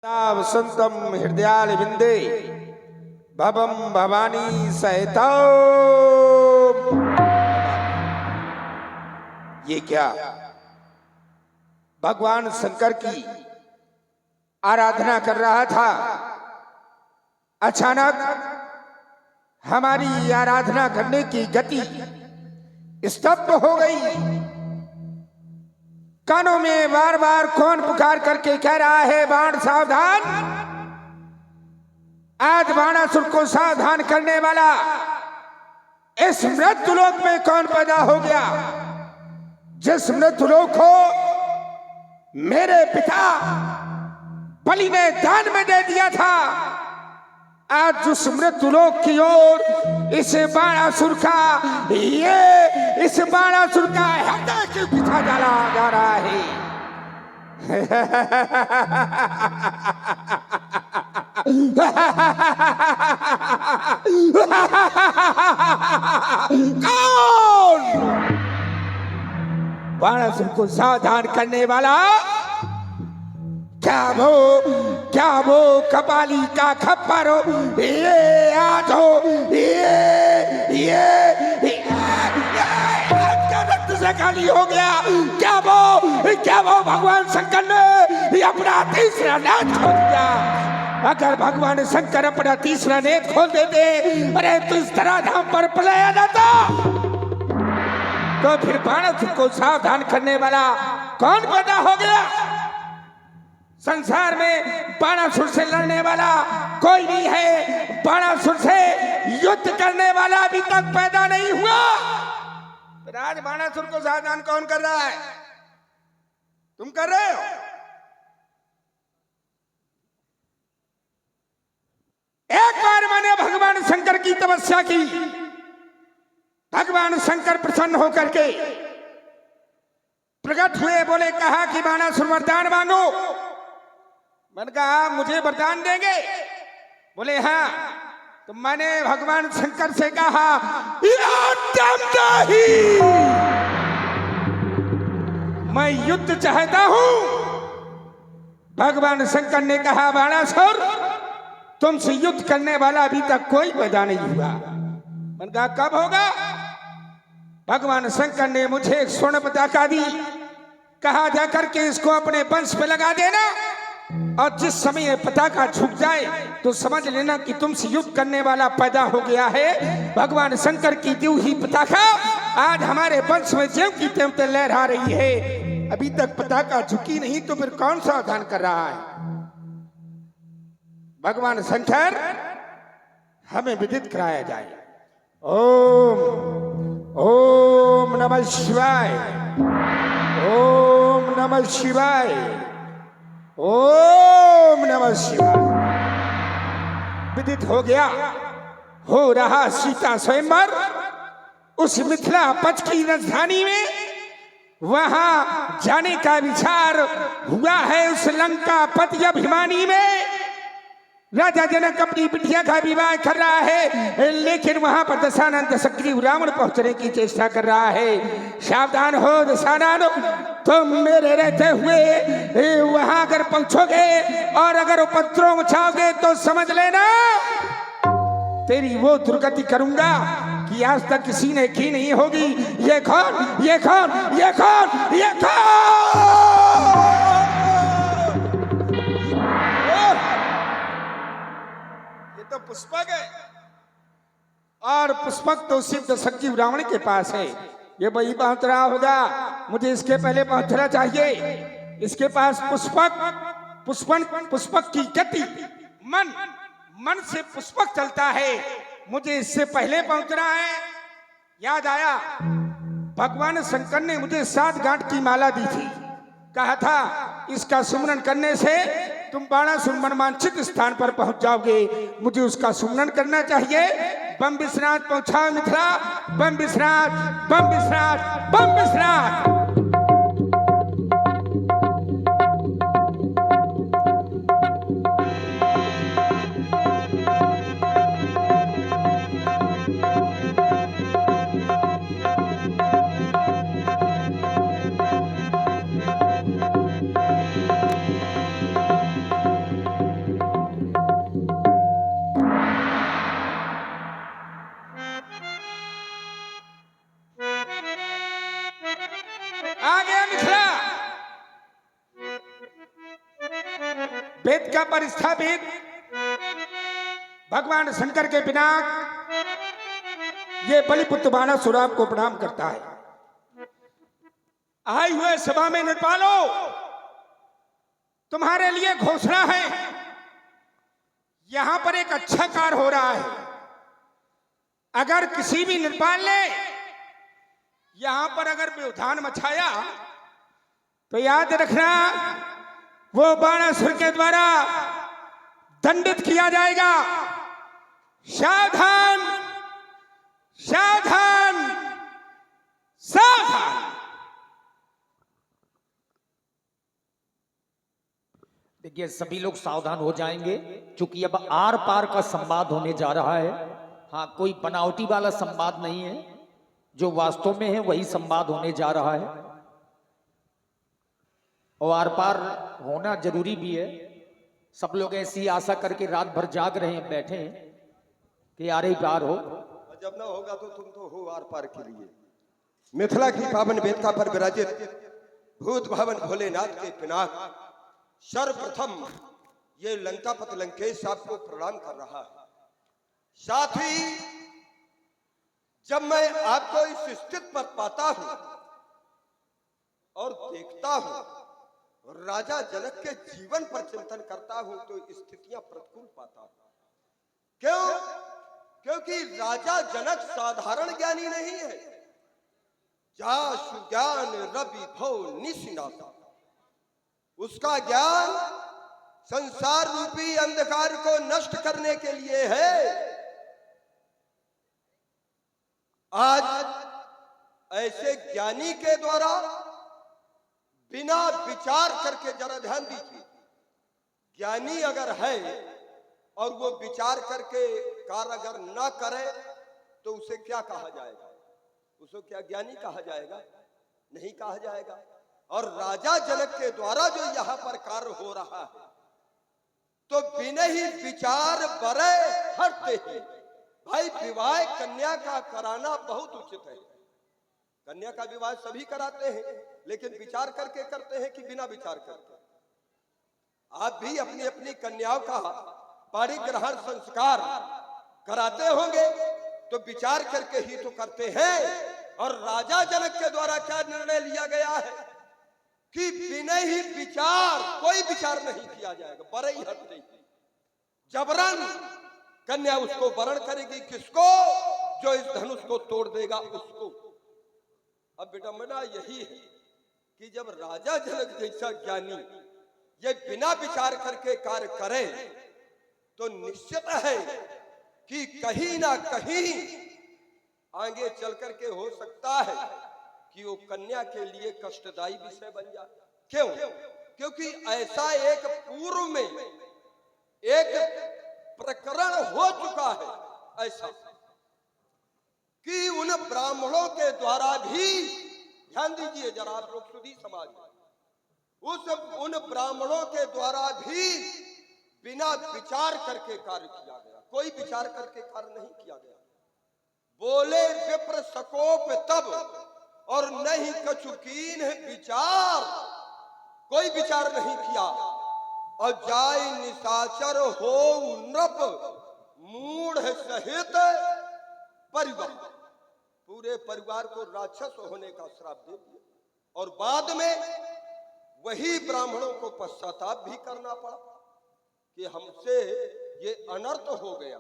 वसंतम हृदयाल विंदे भवम भवानी सहिता। ये क्या भगवान शंकर की आराधना कर रहा था, अचानक हमारी आराधना करने की गति स्तब्ध हो गई। कानों में बार बार कौन पुकार करके कह रहा है, बाण सावधान। आज बाणासुर को सावधान करने वाला इस मृत्युलोक में कौन पैदा हो गया, जिस मृत्युलोक को मेरे पिता बलि ने दान में दे दिया था। आज उस मृत्युलोक की ओर इस बाणासुर का हृदय क्यों पीछा डाला जा रहा है। कौन बाणासुर को सावधान करने वाला? क्या वो कपाली का खप्पर हो, ये आज हो, ये रक्त से खाली हो गया। क्या वो भगवान शंकर ने अपना तीसरा नेत्र खोल दिया? अगर भगवान शंकर अपना तीसरा नेत्र खोल देते, अरे तो इस तरह धाम पर पलाया जाता। तो फिर बाणासुर को सावधान करने वाला कौन पैदा हो गया? संसार में बाणासुर से लड़ने वाला कोई नहीं है। बाणासुर से युद्ध करने वाला अभी तक पैदा नहीं हुआ। आज बाणासुर को सावधान कौन कर रहा है? तुम कर रहे हो? एक बार मैंने भगवान शंकर की तपस्या की। भगवान शंकर प्रसन्न होकर के प्रकट हुए, बोले, कहा कि बाणासुर वरदान मांगो। मैंने कहा मुझे वरदान देंगे? बोले हाँ। तो मैंने भगवान शंकर से कहा, मैं युद्ध चाहता हूं। भगवान शंकर ने कहा, बाणासुर तुमसे युद्ध करने वाला अभी तक कोई पैदा नहीं हुआ। मैंने कहा कब होगा? भगवान शंकर ने मुझे एक स्वर्ण पताका दी, कहा जाकर के इसको अपने वंश पे लगा देना, और जिस समय ये पताका झुक जाए तो समझ लेना कि तुमसे युद्ध करने वाला पैदा हो गया है। भगवान शंकर की दी हुई पताका आज हमारे वंश में ज्यों की त्यों लहरा रही है। अभी तक पताका झुकी नहीं, तो फिर कौन सावधान कर रहा है? भगवान शंकर हमें विदित कराया जाए। ओम नमः शिवाय, ओम नमः शिवाय, ओम नमः शिवाय। विदित हो गया, हो रहा सीता स्वयंवर उस मिथिला पथ की राजधानी में। वहां जाने का विचार हुआ है उस लंका पति अभिमानी में। राजा जनक अपनी बिटिया का विवाह कर रहा है, लेकिन वहां पर दशानन दशग्रीव रावण पहुंचने की चेष्टा कर रहा है। सावधान हो दशानन, तुम मेरे रहते हुए वहां अगर पहुंचोगे और अगर उपद्रव मचाओगे तो समझ लेना तेरी वो दुर्गति करूंगा कि आज तक किसी ने की नहीं होगी। ये कौन? ये कौन? ये कौन? ये कौन? तो पुष्पक है, और पुष्पक तो सिर्फ दशग्रीव रावण के पास है। ये वही पहुंच रहा होगा, मुझे इसके पहले पहुंचना चाहिए। इसके पास पुष्पक की गति मन से पुष्पक चलता है, मुझे इससे पहले पहुंचना है। याद आया, भगवान शंकर ने मुझे 7 गांठ की माला दी थी, कहा था इसका सुमरन करने से तुम बाणासुर मनवांछित स्थान पर पहुंच जाओगे। मुझे उसका सुमरन करना चाहिए। बम विश्रांत पहुंचाओ मिथिला, बम विश्रांत, बम विश्रांत, बम विश्रांत। वेदिका पर स्थापित भगवान शंकर के पिनाक ये बलिपुत्र बाणासुर आपको प्रणाम करता है। आए हुए सभा में नृपालो, तुम्हारे लिए घोषणा है। यहां पर एक अच्छा कार्य हो रहा है। अगर किसी भी नृपाल ने यहां पर अगर व्यवधान मचाया तो याद रखना, वो बाणासुर के द्वारा दंडित किया जाएगा। सावधान, सावधान, सावधान। देखिए, सभी लोग सावधान हो जाएंगे, क्योंकि अब आर पार का संवाद होने जा रहा है। हाँ, कोई बनावटी वाला संवाद नहीं है, जो वास्तव में है वही संवाद होने जा रहा है। और आर पार होना जरूरी भी है। सब लोग ऐसी आशा करके रात भर जाग रहे हैं, बैठे हैं कि आर ही पार हो। जब ना होगा तो तुम तो हो आर पार के लिए। मिथिला की पावन वेदिका पर विराजित भूत भवन भोलेनाथ के पिनाक सर्वप्रथम ये लंकापति लंकेश आपको प्रणाम कर रहा है। साथ ही जब मैं आपको इस स्थिति पर पाता हूं और देखता हूं, राजा जनक के जीवन पर चिंतन करता हूं, तो स्थितियां प्रतिकूल पाता हूं। क्यों? क्योंकि राजा जनक साधारण ज्ञानी नहीं है। जासु ज्ञान रवि भो निशिनाता, उसका ज्ञान संसार रूपी अंधकार को नष्ट करने के लिए है। आज ऐसे ज्ञानी के द्वारा बिना विचार करके, जरा ध्यान दीजिए, ज्ञानी अगर है और वो विचार करके कार्य अगर ना करे तो उसे क्या कहा जाएगा? उसे क्या ज्ञानी कहा जाएगा? नहीं कहा जाएगा। और राजा जनक के द्वारा जो यहां पर कार्य हो रहा है, तो बिना ही विचार बरे हटते ही भाई विवाह कन्या का कराना बहुत उचित है। कन्या का विवाह सभी कराते हैं, लेकिन विचार करके करते हैं कि बिना विचार करके? आप भी अपनी अपनी कन्याओं का पाणिग्रहण संस्कार कराते होंगे, तो विचार करके ही तो करते हैं। और राजा जनक के द्वारा क्या निर्णय लिया गया है कि बिना ही विचार, कोई विचार नहीं किया जाएगा, बड़े ही हट नहीं, जबरन कन्या उसको वरण करेगी। किसको? जो इस धनुष को तोड़ देगा उसको। अब विडंबना यही है कि जब राजा जनक जैसा ज्ञानी ये बिना विचार करके कार्य करे, तो निश्चित है कि कहीं ना कहीं आगे चल करके हो सकता है कि वो कन्या के लिए कष्टदायी विषय बन जाए। क्यों? क्योंकि ऐसा एक पूर्व में एक प्रकरण हो चुका है, ऐसा कि उन ब्राह्मणों के द्वारा भी, ध्यान दीजिए जरा आप लोग, सुधी समाज, उन ब्राह्मणों के द्वारा भी बिना विचार करके कार्य किया गया। कोई विचार करके कार्य नहीं किया गया। बोले विप्र सकोप तब और नहीं कछुकीन विचार, कोई विचार नहीं किया। और जाय निशाचर हो नृप मूढ़ सहित परिवार, पूरे परिवार को राक्षस होने का श्राप दे दिया। और बाद में वही ब्राह्मणों को पश्चाताप भी करना पड़ा कि हमसे ये अनर्थ हो गया।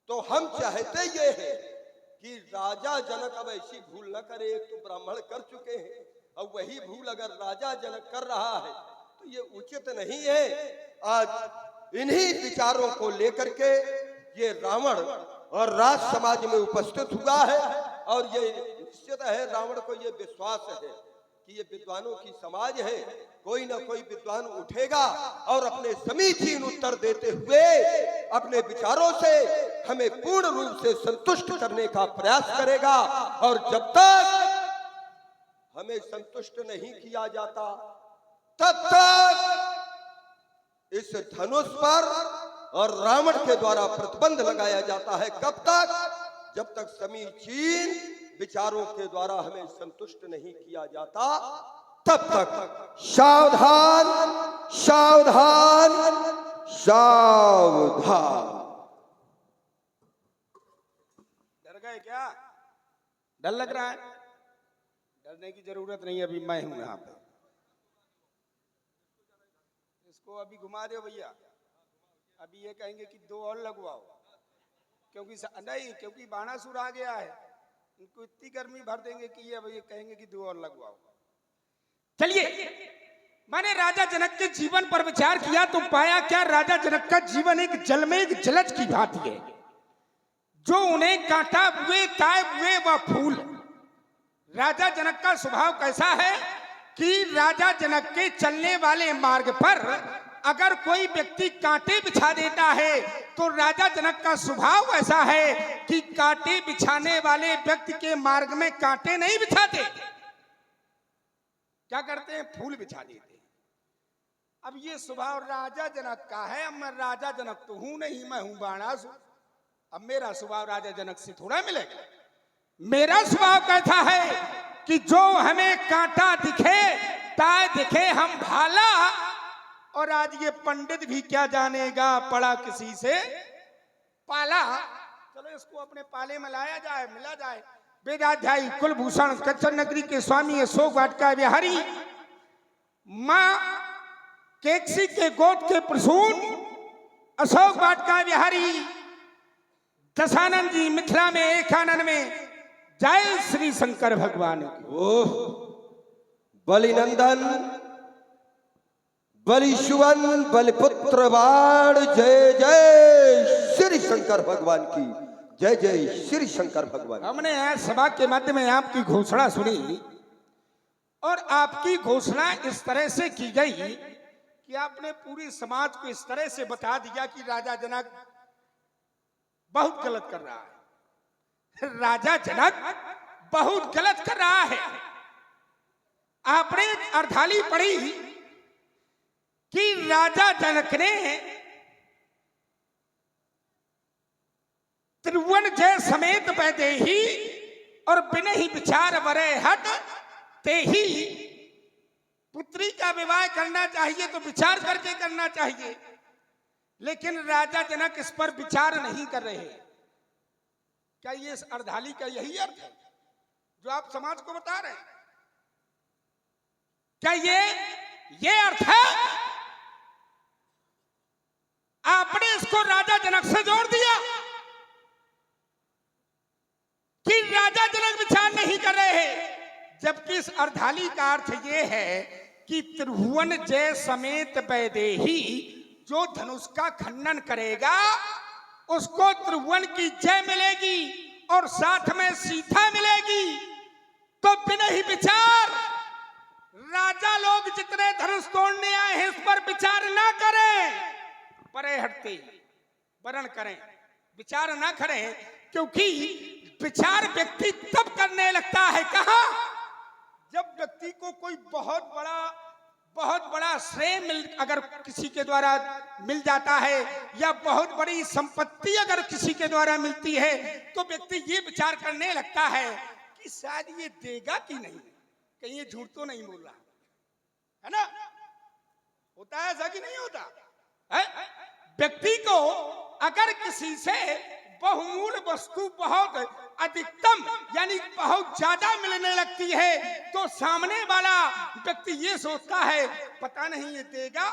तो हम चाहते ये हैं कि राजा जनक अब ऐसी भूल न करे। एक तो ब्राह्मण कर चुके हैं, अब वही भूल अगर राजा जनक कर रहा है तो ये उचित नहीं है। आज इन्हीं विचारों को लेकर के ये रावण और राज समाज में उपस्थित हुआ है। और ये निश्चित है, रावण को ये विश्वास है कि ये विद्वानों की समाज है, कोई ना कोई विद्वान उठेगा और अपने समीचीन उत्तर देते हुए अपने विचारों से हमें पूर्ण रूप से संतुष्ट करने का प्रयास करेगा। और जब तक हमें संतुष्ट नहीं किया जाता, तब तक इस धनुष पर और रावण के द्वारा प्रतिबंध लगाया जाता है। कब तक? जब तक समीचीन विचारों के द्वारा हमें संतुष्ट नहीं किया जाता, तब तक। सावधान, सावधान, सावधान। डर गए क्या? डर लग रहा है? डरने की जरूरत नहीं, अभी मैं हूं यहाँ पे। इसको अभी घुमा दो भैया। अभी ये कहेंगे कि 2 और लगवाओ, क्योंकि बाणासुर आ गया है। इनको इतनी गर्मी भर देंगे कि ये कहेंगे कि 2 और लगवाओ। चलिए, मैंने राजा जनक के जीवन पर विचार किया तो पाया क्या, राजा जनक का जीवन एक जल में एक जलज की भांति है। जो उन्हें कांटा हुए ताए हुए वह फूल। राजा जनक का स्वभाव कैसा है कि राजा जनक के चलने वाले मार्ग पर अगर कोई व्यक्ति कांटे बिछा देता है तो राजा जनक का स्वभाव ऐसा है कि कांटे बिछाने वाले व्यक्ति के मार्ग में कांटे नहीं बिछाते। क्या करते हैं? फूल बिछा देते हैं। अब ये स्वभाव राजा जनक का है। अब मैं राजा जनक तो हूं नहीं, मैं हूं बाणासुर। अब मेरा स्वभाव राजा जनक से थोड़ा मिलेगा। मेरा स्वभाव कैसा है कि जो हमें कांटा दिखे ताए दिखे हम भाला। और आज ये पंडित भी क्या जानेगा, पढ़ा किसी से पाला। चलो इसको अपने पाले में लाया जाए, मिला जाए। वेदाध्यायी कुलभूषण कच्चर नगरी के स्वामी अशोक वाटिका विहारी, मां केकसी के गोद के प्रसून अशोक वाटिका विहारी दशानंद जी मिथिला में एकानन में। जय श्री शंकर भगवान की। ओह बलिनंदन, बलिशुवन, बलिपुत्र बाण, जय जय श्री शंकर भगवान की। जय जय श्री शंकर भगवान। हमने आज सभा के मध्य में आपकी घोषणा सुनी और आपकी घोषणा इस तरह से की गई कि आपने पूरी समाज को इस तरह से बता दिया कि राजा जनक बहुत गलत कर रहा है। राजा जनक बहुत गलत कर रहा है। आपने एक अर्धाली पढ़ी कि राजा जनक ने त्रिभुवन जय समेत बैदेही और बिन ही विचार वरे हट ते ही। पुत्री का विवाह करना चाहिए तो विचार करके करना चाहिए, लेकिन राजा जनक इस पर विचार नहीं कर रहे। क्या ये इस अर्धाली का यही अर्थ है जो आप समाज को बता रहे हैं? क्या ये अर्थ है? आपने इसको राजा जनक से जोड़ दिया कि राजा जनक विचार नहीं कर रहे हैं, जबकि इस अर्धाली का अर्थ यह है कि त्रिभुवन जय समेत वैदेही, जो धनुष का खंडन करेगा उसको त्रिभुवन की जय मिलेगी और साथ में सीता मिलेगी। तो बिना ही विचार राजा लोग जितने धनुष तोड़ने आए हैं इस पर विचार ना करें, परे हटते वरण करें, विचार ना करें। क्योंकि विचार व्यक्ति तब करने लगता है कहां, जब व्यक्ति को कोई बहुत बड़ा श्रेय अगर किसी के द्वारा मिल जाता है या बहुत बड़ी संपत्ति अगर किसी के द्वारा मिलती है तो व्यक्ति ये विचार करने लगता है कि शायद ये देगा कि नहीं, कहीं ये झूठ तो नहीं बोल रहा है ना। होता है ऐसा कि नहीं होता है? व्यक्ति को अगर किसी से बहुमूल्य वस्तु बहुत अधिकतम यानी बहुत ज्यादा मिलने लगती है तो सामने वाला व्यक्ति ये सोचता है पता नहीं ये देगा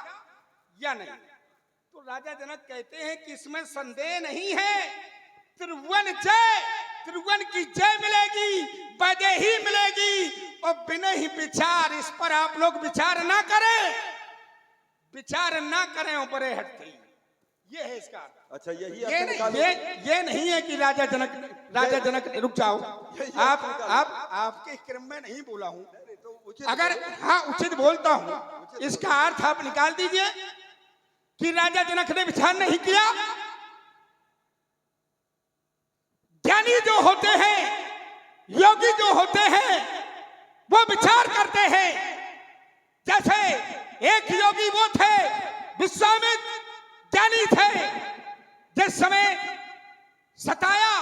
या नहीं। तो राजा जनक कहते हैं कि इसमें संदेह नहीं है, त्रिभुवन की जय मिलेगी, वैदेही मिलेगी। और बिना ही विचार, इस पर आप लोग विचार ना करें, विचार ना करें और बड़े हटते। ये है इसका। अच्छा यही ये नहीं है कि राजा जनक रुक जाओ, आपके क्रम में नहीं बोला हूं। अगर हाँ उचित बोलता हूं, इसका अर्थ आप निकाल दीजिए कि राजा जनक ने विचार नहीं किया। ज्ञानी जो होते हैं, योगी जो होते हैं, वो विचार करते हैं। जैसे एक योगी वो थे, विश्वामित्र ज्ञानी थे, जिस समय सताया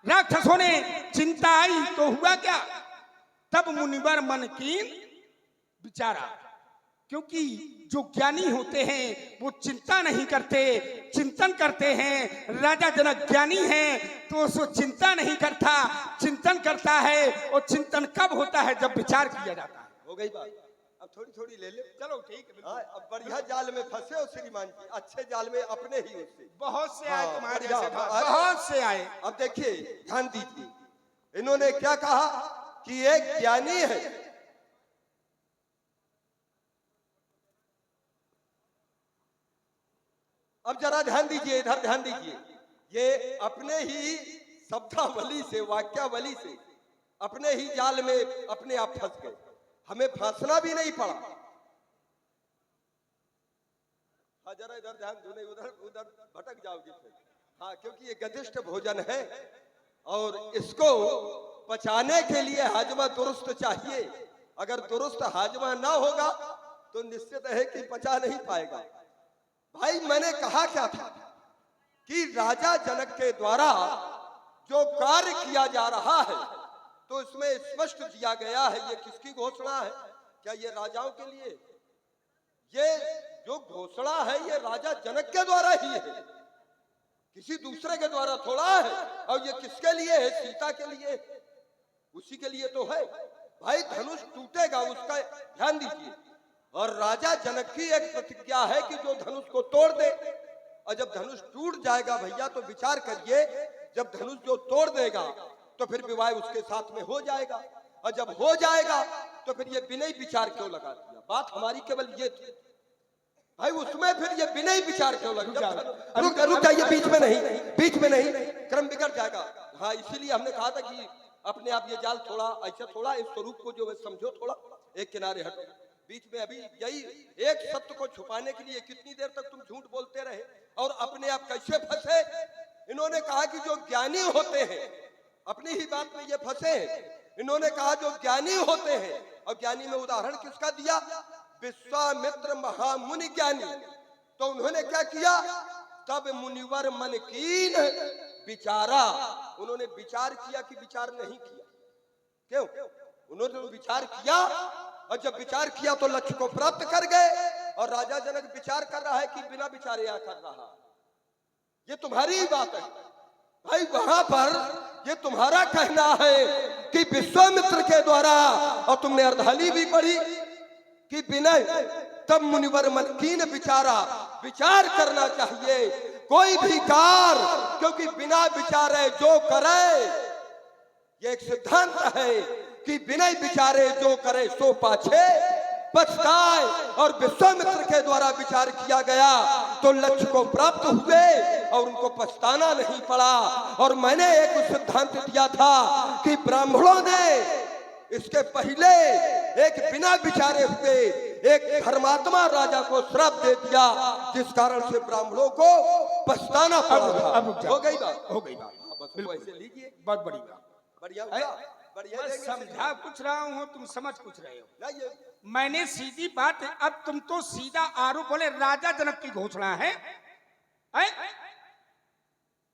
राक्षसों ने, चिंता आई तो हुआ क्या, तब मुनिवर मन कीन विचारा। क्योंकि जो ज्ञानी होते हैं वो चिंता नहीं करते, चिंतन करते हैं। राजा जनक ज्ञानी है तो उसको चिंता नहीं करता, चिंतन करता है। और चिंतन कब होता है? जब विचार किया जाता है। हो गई बात, अब थोड़ी थोड़ी ले ले। चलो ठीक है। हाँ, अब बढ़िया जाल में फंसे हो श्रीमान जी, अच्छे जाल में अपने ही उससे बहुत से आए हाँ, तुम्हारे बढ़िया, जैसे, हाँ, बहुत से आए। अब देखिए ध्यान दीजिए, इन्होंने क्या कहा कि एक ज्ञानी है, अब जरा ध्यान दीजिए, इधर ध्यान दीजिए। ये अपने ही शब्दावली से, वाक्यावली से अपने ही जाल में अपने आप फंस गए, हमें फंसना भी नहीं पड़ा। हाँ, जरा इधर ध्यान दो, नहीं उधर उधर भटक जाओगे फिर। हाँ, क्योंकि ये गदिष्ट भोजन है और इसको पचाने के लिए हाजमा दुरुस्त चाहिए। अगर दुरुस्त हाजमा ना होगा तो निश्चित है कि पचा नहीं पाएगा। भाई, मैंने कहा क्या था कि राजा जनक के द्वारा जो कार्य किया जा रहा है तो इसमें स्पष्ट दिया गया है। ये किसकी घोषणा है? क्या ये राजाओं के लिए? ये जो घोषणा है ये राजा जनक के द्वारा ही है, किसी दूसरे के द्वारा थोड़ा है। और ये किसके लिए है? सीता के लिए, उसी के लिए तो है। भाई, धनुष टूटेगा उसका ध्यान दीजिए। और राजा जनक की एक प्रतिज्ञा है कि जो धनुष को तोड़ दे, और जब धनुष टूट जाएगा भैया तो विचार करिए, जब धनुष जो तोड़ देगा तो फिर विवाह उसके साथ में हो जाएगा। और जब हो जाएगा तो फिर ये बिना विचार क्यों लगा दिया? बात हमारी केवल ये थी भाई, उसमें फिर ये बिना विचार क्यों लगा? रुक जाइए, बीच में नहीं, बीच में नहीं, क्रम बिगड़ जाएगा। हाँ, इसीलिए हमने कहा था कि अपने आप ये जाल थोड़ा ऐसा, थोड़ा इस स्वरूप को जो समझो, थोड़ा एक किनारे हटो। बीच में अभी यही एक सत्य को छुपाने के लिए कितनी देर तक तुम झूठ बोलते रहे और अपने आप कैसे फंसे। इन्होंने कहा कि जो ज्ञानी होते हैं, अपनी ही बात में ये फंसे। इन्होंने कहा जो ज्ञानी होते हैं, और ज्ञानी में उदाहरण किसका दिया? विश्वामित्र महामुनि ज्ञानी। तो उन्होंने क्या किया? तब मुनिवर मन कीन विचारा। उन्होंने विचार किया कि विचार नहीं किया? क्यों? उन्होंने विचार किया, और जब विचार किया तो लक्ष्य को प्राप्त कर गए। और राजा जनक विचार कर रहा है कि बिना विचारे या कर रहा। ये तुम्हारी ही बात है भाई, वहां पर ये तुम्हारा कहना है कि विश्वामित्र के द्वारा, और तुमने अर्धाली भी पढ़ी कि बिना तब मुनिवर मन कीन विचारा, विचार करना चाहिए कोई भी कार्य, क्योंकि बिना विचारे जो करे, ये एक सिद्धांत है कि बिना विचारे जो करे सो पाछे पछताए। और विश्वामित्र के द्वारा विचार किया गया तो लक्ष्य को प्राप्त हुए और उनको पछताना नहीं पड़ा। और मैंने एक सिद्धांत दिया था कि ब्राह्मणों ने इसके पहले एक बिना विचारे हुए एक धर्मात्मा राजा को श्राप दे दिया, जिस कारण से ब्राह्मणों को पछताना पड़ा था। हो गई बात, हो गई बात। बस ऐसे लीजिए, बहुत बड़ी बात। बढ़िया बढ़िया। मैं समझा कुछ रहा हूँ, तुम समझ कुछ रहे हो। नहीं, मैंने सीधी बात, अब तुम तो सीधा आरोप बोले राजा जनक की घोषणा है?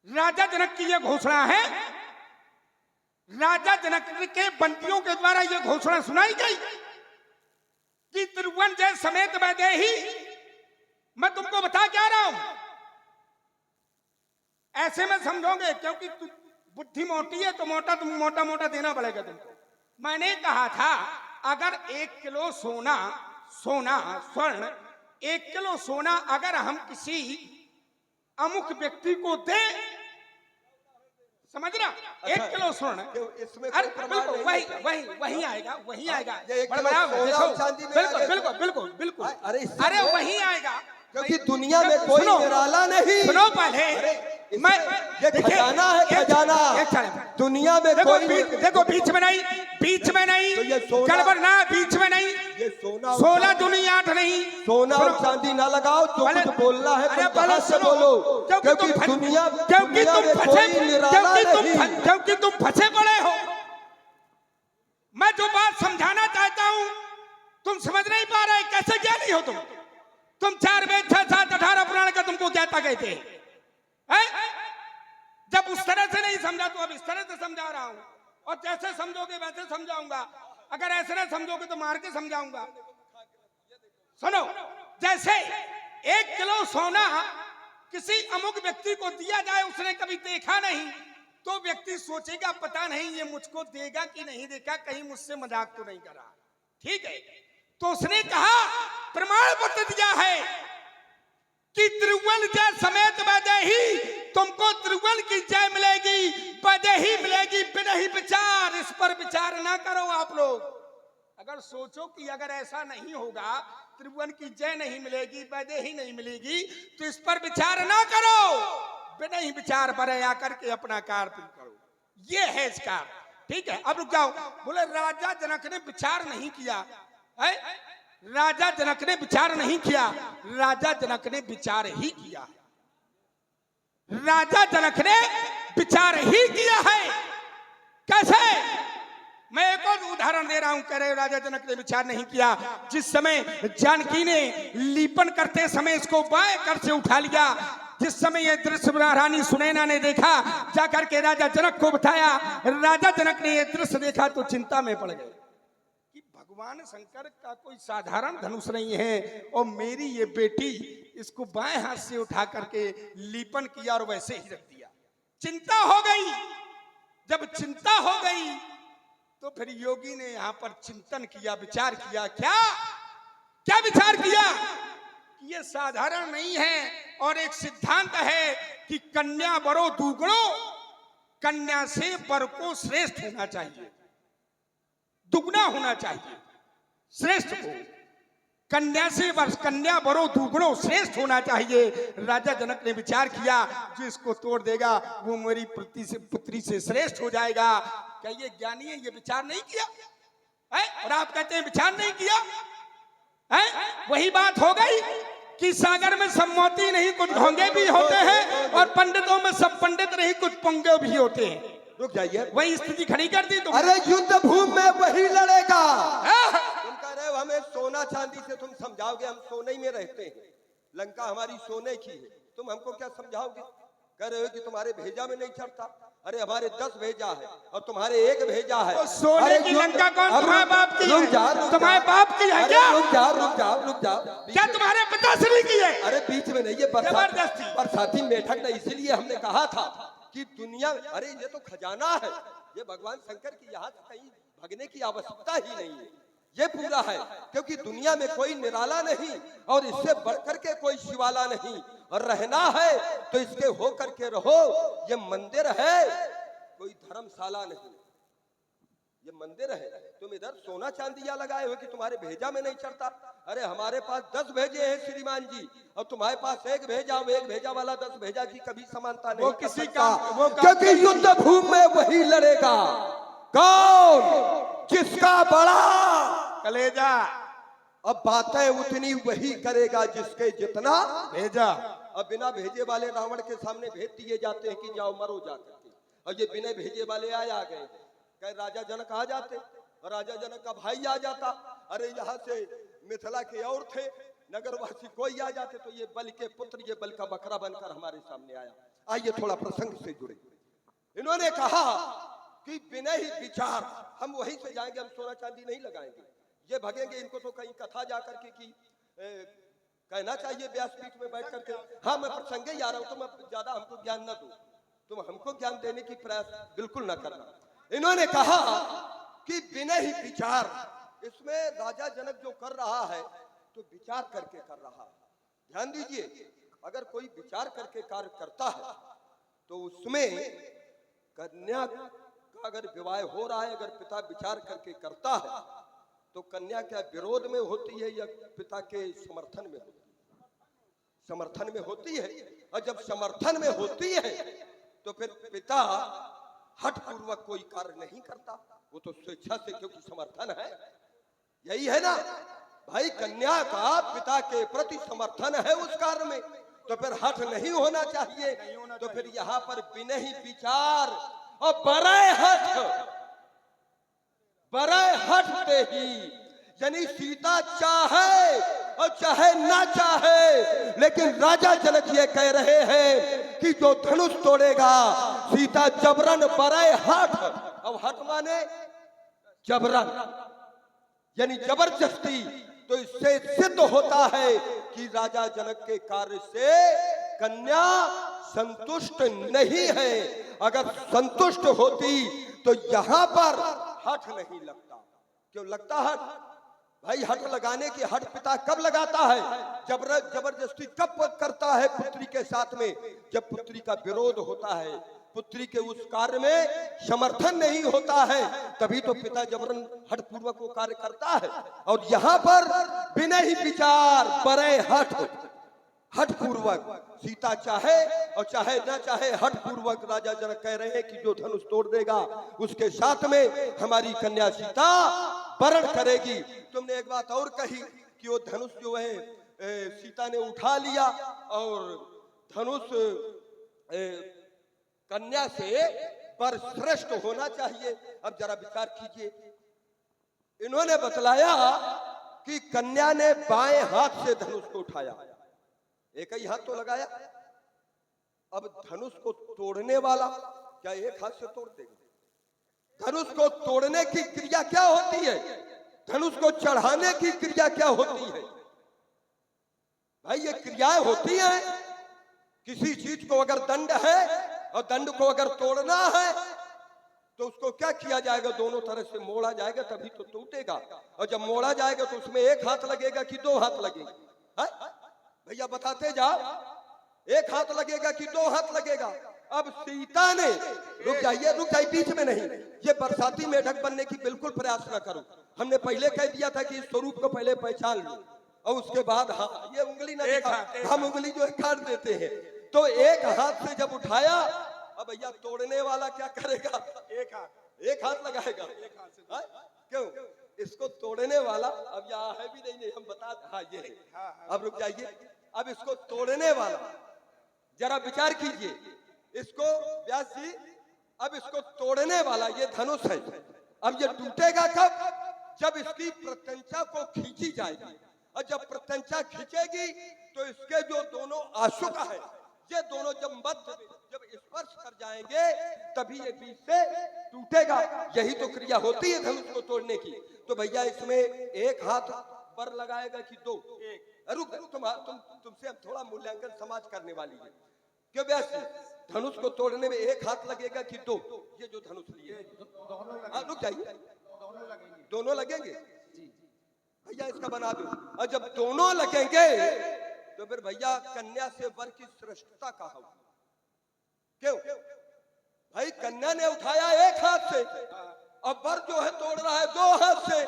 राजा जनक की यह घोषणा है? राजा जनक के बंदियों के द्वारा यह घोषणा सुनाई गई कि त्रिभुवन जय समेत वैदेही। मैं तुमको बता क्या रहा हूं, ऐसे में समझोगे, क्योंकि बुद्धि मोटी है तो मोटा तुम मोटा मोटा देना पड़ेगा तुमको। मैंने कहा था अगर 1 किलो सोना स्वर्ण 1 किलो सोना अगर हम किसी अमुक व्यक्ति को दे, समझ रहा, 1 किलो स्वर्ण, अरे बिल्कुल वही आएगा, वही आएगा। बिल्कुल बिल्कुल बिल्कुल, अरे वही आएगा, क्योंकि दुनिया में कोई निराला नहीं। सुनो पहले, मैं ये खजाना है, खजाना। दुनिया में कोई देखो बीच में नहीं, बीच में नहीं, गड़बड़ ना, बीच में नहीं। ये 16 दूनी 8 नहीं, सोना और चांदी ना लगाओ, जो कुछ बोलना है तुम से बोलो, क्योंकि दुनिया क्योंकि तुम फंसे पड़े हो। मैं जो बात समझाना चाहता हूं तुम समझ नहीं पा रहे। कैसे ज्ञानी हो तुम 4 वेद 6 7 18 पुराण का तुमको ज्ञाता कहते हैं? जब उस तरह से नहीं समझा तो अब इस तरह से समझा रहा हूं, और जैसे समझोगे वैसे समझाऊंगा। अगर ऐसे ना समझोगे तो मार के समझाऊंगा। सुनो, जैसे 1 किलो सोना किसी अमुक व्यक्ति को दिया जाए, उसने कभी देखा नहीं, तो व्यक्ति सोचेगा पता नहीं ये मुझको देगा कि नहीं देगा, कहीं मुझसे मजाक तो नहीं करा। ठीक है, तो उसने कहा प्रमाण पत्र दिया है कि त्रिवल जय समेत बदेही, तुमको त्रिवल की जय मिलेगी, बदेही मिलेगी, बिना ही विचार। इस पर विचार ना करो आप लोग। अगर सोचो कि अगर ऐसा नहीं होगा, त्रिभुवन की जय नहीं मिलेगी, बदेही नहीं मिलेगी, तो इस पर विचार ना करो, बिना ही विचार पर आकर के अपना कार्य तुम करो। ये है इसका। ठीक है, अब रुक जाओ। बोले राजा जनक ने विचार नहीं किया है? राजा जनक ने विचार नहीं किया, राजा जनक ने विचार ही किया। राजा जनक ने विचार ही किया है। कैसे? मैं एक और उदाहरण दे रहा हूं। कह रहे राजा जनक ने विचार नहीं किया। जिस समय जानकी ने लीपन करते समय इसको बाएं कर से उठा लिया, जिस समय ये दृश्य रानी सुनैना ने देखा, जाकर के राजा जनक को बताया। राजा जनक ने ये दृश्य देखा तो चिंता में पड़ गए कि भगवान शंकर का कोई साधारण धनुष नहीं है, और मेरी ये बेटी इसको बाएं हाथ से उठा करके लीपन किया और वैसे ही रख दिया। चिंता हो गई। जब चिंता हो गई तो फिर योगी ने यहां पर चिंतन किया, विचार किया। क्या क्या विचार किया कि ये साधारण नहीं है, और एक सिद्धांत है कि कन्या बरो दुगुणो, कन्या से वर को श्रेष्ठ होना चाहिए, दुगना होना चाहिए श्रेष्ठ को। कन्या से वर्ष कन्या बरो दुगुणो श्रेष्ठ होना चाहिए। राजा जनक ने विचार किया, जो इसको तोड़ देगा वो मेरी पुत्री से श्रेष्ठ हो जाएगा। क्या ये ज्ञानी है? ये विचार नहीं किया है? और आप कहते हैं विचार नहीं किया है? वही बात हो गई कि सागर में सब मोती नहीं, कुछ घोंगे भी होते हैं, और पंडितों में सब पंडित नहीं, कुछ पंगे भी होते हैं। रुक जाइए, वही स्थिति खड़ी कर दी तुम। अरे युद्ध भूमि में वही लड़ेगा। तुम कह रहे हो हमें सोना चांदी से तुम समझाओगे, हम सोने ही में रहते हैं, लंका हमारी सोने की है, तुम हमको क्या समझाओगे? कह रहे हो कि तुम्हारे भेजा में नहीं चढ़ता। अरे हमारे 10 भेजा है और तुम्हारे 1 भेजा है। तो सोने की लंका कौन तुम्हारे बाप की है? तुम्हारे बाप की है क्या? रुक जाओ। क्या तुम्हारे पिताश्री की है? अरे बीच में नहीं, ये बरसाती बैठक ना, इसीलिए हमने कहा था कि दुनिया, अरे ये तो खजाना है, ये भगवान शंकर की, यहाँ से कहीं भगने की आवश्यकता ही नहीं है, ये पूरा है। क्योंकि दुनिया में कोई निराला नहीं और इससे बढ़कर के कोई शिवाला नहीं, और रहना है तो इसके हो करके रहो। ये मंदिर है, कोई धर्मशाला नहीं, ये मंदिर है। तुम इधर सोना चांदिया लगाए हो कि तुम्हारे भेजा में नहीं चढ़ता। अरे हमारे पास 10 भेजे हैं श्रीमान जी, और तुम्हारे पास 1 भेजा, 1 भेजा वाला 10 भेजा की कभी समानता नहीं। वो किसी का, क्योंकि युद्ध भूमि में वही लड़ेगा। कौन? जिसका बड़ा कलेजा। अब बातें उतनी वही करेगा जिसके जितना भेजा। अब बिना भेजे वाले रावण के सामने भेज दिए जाते हैं कि जाओ मरो जाकर के, और ये बिना भेजे वाले आ गए। कहे राजा जनक आ जाते, और राजा जनक का भाई आ जाता। अरे यहाँ से मिथिला के और थे नगरवासी, कोई आ जाते तो ये बल के पुत्र, ये बल का बकरा बनकर हमारे सामने आया। आइए थोड़ा प्रसंग से जुड़े। इन्होंने कहा कि बिना ही विचार हम वहीं से जाएंगे, हम सोना चांदी नहीं लगाएंगे, ये भगेंगे। इनको तो कहीं कथा जाकर के की कहना चाहिए व्यासपीठ में बैठ करके। हाँ मैं प्रसंगे ही आ रहा हूँ, तो मैं ज्यादा हमको ज्ञान न दो, तुम हमको ज्ञान देने की प्रयास बिल्कुल न करना। इन्होंने कहा कि बिना ही विचार, इसमें राजा जनक जो कर रहा है तो विचार करके कर रहा है। ध्यान दीजिए, अगर कोई विचार करके कार्य करता है तो उसमें कन्या का अगर विवाह हो रहा है, अगर पिता विचार करके करता है तो कन्या क्या विरोध में होती है या पिता के समर्थन में होती है? समर्थन में होती है। और जब समर्थन में होती है तो फिर पिता हठ पूर्वक कोई कार्य नहीं करता, वो तो स्वेच्छा से, क्योंकि समर्थन है। यही है ना भाई, कन्या का पिता के प्रति समर्थन है उस कार्य में, तो फिर हठ नहीं होना चाहिए। तो फिर यहाँ पर बिना ही विचार और बड़े हठ पे ही, यानी सीता चाहे और चाहे ना चाहे, लेकिन राजा जनक ये कह रहे हैं कि जो धनुष तोड़ेगा सीता जबरन बड़े हठ। अब हठ माने जबरन, यानी जबरदस्ती तो इससे सिद्ध होता है कि राजा जनक के कार्य से कन्या संतुष्ट नहीं है। अगर संतुष्ट होती तो यहां पर हठ नहीं लगता। क्यों लगता हठ? भाई हठ लगाने की हठ पिता कब लगाता है? जबरदस्ती कब करता है पुत्री के साथ में? जब पुत्री का विरोध होता है, पुत्री के उस कार्य में समर्थन नहीं होता है, तभी तो पिता जबरन हठ पूर्वक वो कार्य करता है। और यहाँ पर बिना ही विचार बड़े हठ पूर्वक सीता चाहे और चाहे न चाहे हठ पूर्वक राजा जनक कह रहे हैं कि जो धनुष तोड़ देगा उसके साथ में हमारी कन्या सीता वरण करेगी। तुमने एक बात और कही कि वो धनुष जो है सीता ने उठा लिया और धनुष कन्या से पर श्रेष्ठ होना चाहिए। अब जरा विचार कीजिए, इन्होंने बतलाया कि कन्या ने बाएं हाथ से धनुष को उठाया, एक ही हाथ तो लगाया। अब धनुष को तोड़ने वाला क्या एक हाथ से तोड़ देगा? धनुष को तोड़ने की क्रिया क्या होती है? धनुष को चढ़ाने की क्रिया क्या होती है? भाई ये क्रियाएं होती हैं। किसी चीज को अगर दंड है और दंड को अगर तोड़ना है तो उसको क्या किया जाएगा? दोनों तरह से मोड़ा जाएगा तभी तो टूटेगा। और जब मोड़ा जाएगा तो उसमें एक हाथ लगेगा कि दो हाथ लगेगा? भैया बताते जाओ, एक हाथ लगेगा कि दो हाथ लगेगा? अब सीता ने रुक जाइए बीच में नहीं, ये बरसाती मेढक बनने की बिल्कुल प्रयास न करो। हमने पहले कह दिया था कि इस स्वरूप को पहले पहचान लो और उसके बाद हाँ ये उंगली ना हम उंगली जो है काट देते हैं। तो एक हाथ से जब उठाया, अब भैया तोड़ने वाला क्या करेगा? एक हाथ लगाएगा। क्यों? इसको तोड़ने वाला अब यहाँ है भी नहीं, हम बता, हाँ ये है। अब रुक जाइए, अब इसको तोड़ने वाला जरा विचार कीजिए, इसको व्यास जी, अब इसको तोड़ने वाला ये धनुष है। अब ये टूटेगा कब? जब इसकी प्रत्यंचा को खींची जाएगी, और जब प्रत्यंचा खींचेगी तो इसके जो दोनों आशुक है, ये दोनों जब स्पर्श कर जाएंगे तभी ये बीच से टूटेगा। यही तो क्रिया होती है धनुष को तोड़ने की। तो भैया इसमें एक हाथ पर लगाएगा कि दो? रुक तुमसे अब थोड़ा मूल्यांकन समाज करने वाली है। क्यों व्यास जी, धनुष को तोड़ने में एक हाथ लगेगा कि दो? ये जो धनुष लिए रुक जाइए, दोनों लगेंगे भैया, इसका बना दो। और जब दोनों लगेंगे तो फिर भैया कन्या से वर की श्रेष्ठता कहाँ होगी? क्यों भाई? कन्या ने उठाया एक हाथ से, अब वर जो है तोड़ रहा है दो हाथ से,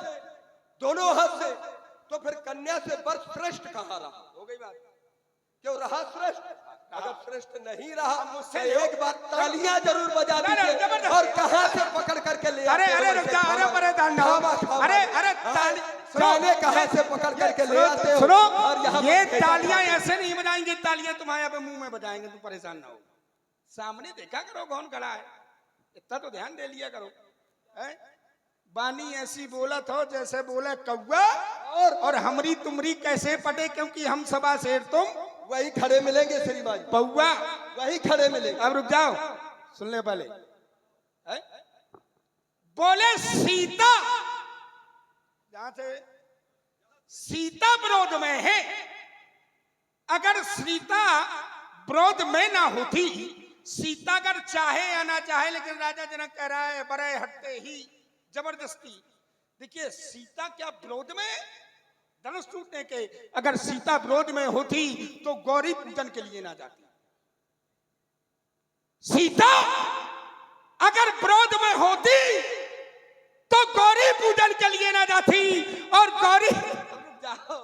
दोनों हाथ से, तो फिर कन्या से वर श्रेष्ठ कहाँ रहा? हो गई बात। क्यों रहा श्रेष्ठ? अगर श्रेष्ठ नहीं रहा मुझसे एक बार तालियां जरूर बजा दीजिए। और कहां से पकड़ करके ले आते? ताने कहां से पकड़ करके ले आते हो? सुनो, और यहाँ ये तालियां ऐसे नहीं बजाएंगे, तालियां तुम्हारे अब मुंह में बजाएंगे, तुम परेशान ना हो। सामने देखा करो कौन खड़ा है, इतना तो ध्यान दे लिया करो। बानी ऐसी बोला था जैसे बोले कौवा, और हमरी तुमरी कैसे पटे, क्योंकि हम सभा शेर तुम वही खड़े मिलेंगे श्रीमान पौवा, वही खड़े मिलेंगे। अब रुक जाओ, सुन ले पहले। बोले सीता, जहां से सीता विरोध में है, अगर सीता विरोध में ना होती, सीता अगर चाहे या ना चाहे, लेकिन राजा जनक कह रहा है बड़े हटते ही जबरदस्ती। देखिए सीता क्या विरोध में? धनुष टूटने के। अगर सीता विरोध में होती तो गौरी पूजन के लिए ना जाती। सीता अगर विरोध में होती तो गौरी पूजन के लिए ना जाती। और गौरी जाओ,